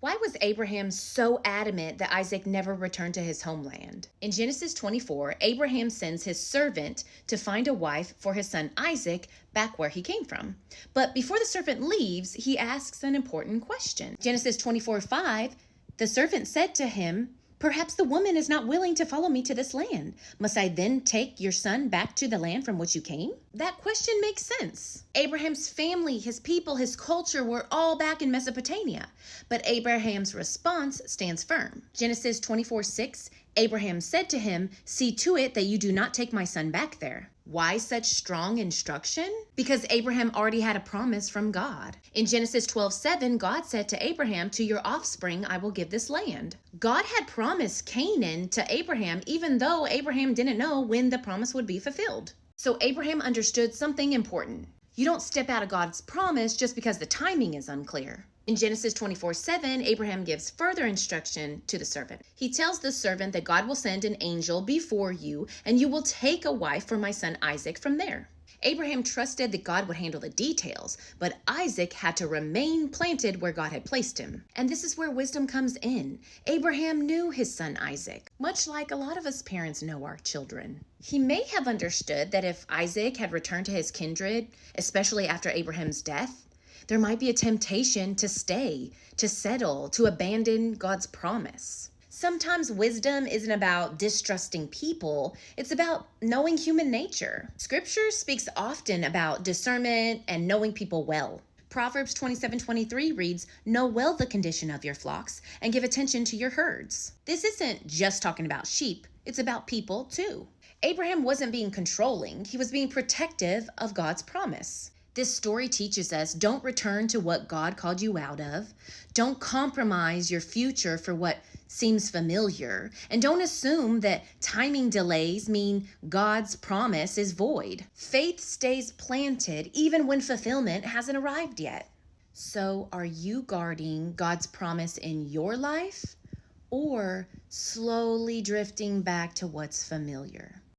Why was Abraham so adamant that Isaac never returned to his homeland? In Genesis 24, Abraham sends his servant to find a wife for his son Isaac back where he came from. But before the servant leaves, he asks an important question. Genesis 24:5, the servant said to him, "Perhaps the woman is not willing to follow me to this land. Must I then take your son back to the land from which you came?" That question makes sense. Abraham's family, his people, his culture were all back in Mesopotamia. But Abraham's response stands firm. Genesis 24:6, Abraham said to him, "See to it that you do not take my son back there." Why such strong instruction? Because Abraham already had a promise from God. In Genesis 12:7, God said to Abraham, "To your offspring I will give this land." God had promised Canaan to Abraham, even though Abraham didn't know when the promise would be fulfilled. So Abraham understood something important. You don't step out of God's promise just because the timing is unclear. In Genesis 24:7, Abraham gives further instruction to the servant. He tells the servant that God will send an angel before you, and you will take a wife for my son Isaac from there. Abraham trusted that God would handle the details, but Isaac had to remain planted where God had placed him. And this is where wisdom comes in. Abraham knew his son Isaac, much like a lot of us parents know our children. He may have understood that if Isaac had returned to his kindred, especially after Abraham's death, there might be a temptation to stay, to settle, to abandon God's promise. Sometimes wisdom isn't about distrusting people, it's about knowing human nature. Scripture speaks often about discernment and knowing people well. Proverbs 27:23 reads, "Know well the condition of your flocks and give attention to your herds." This isn't just talking about sheep, it's about people too. Abraham wasn't being controlling, he was being protective of God's promise. This story teaches us don't return to what God called you out of. Don't compromise your future for what seems familiar. And don't assume that timing delays mean God's promise is void. Faith stays planted even when fulfillment hasn't arrived yet. So are you guarding God's promise in your life or slowly drifting back to what's familiar?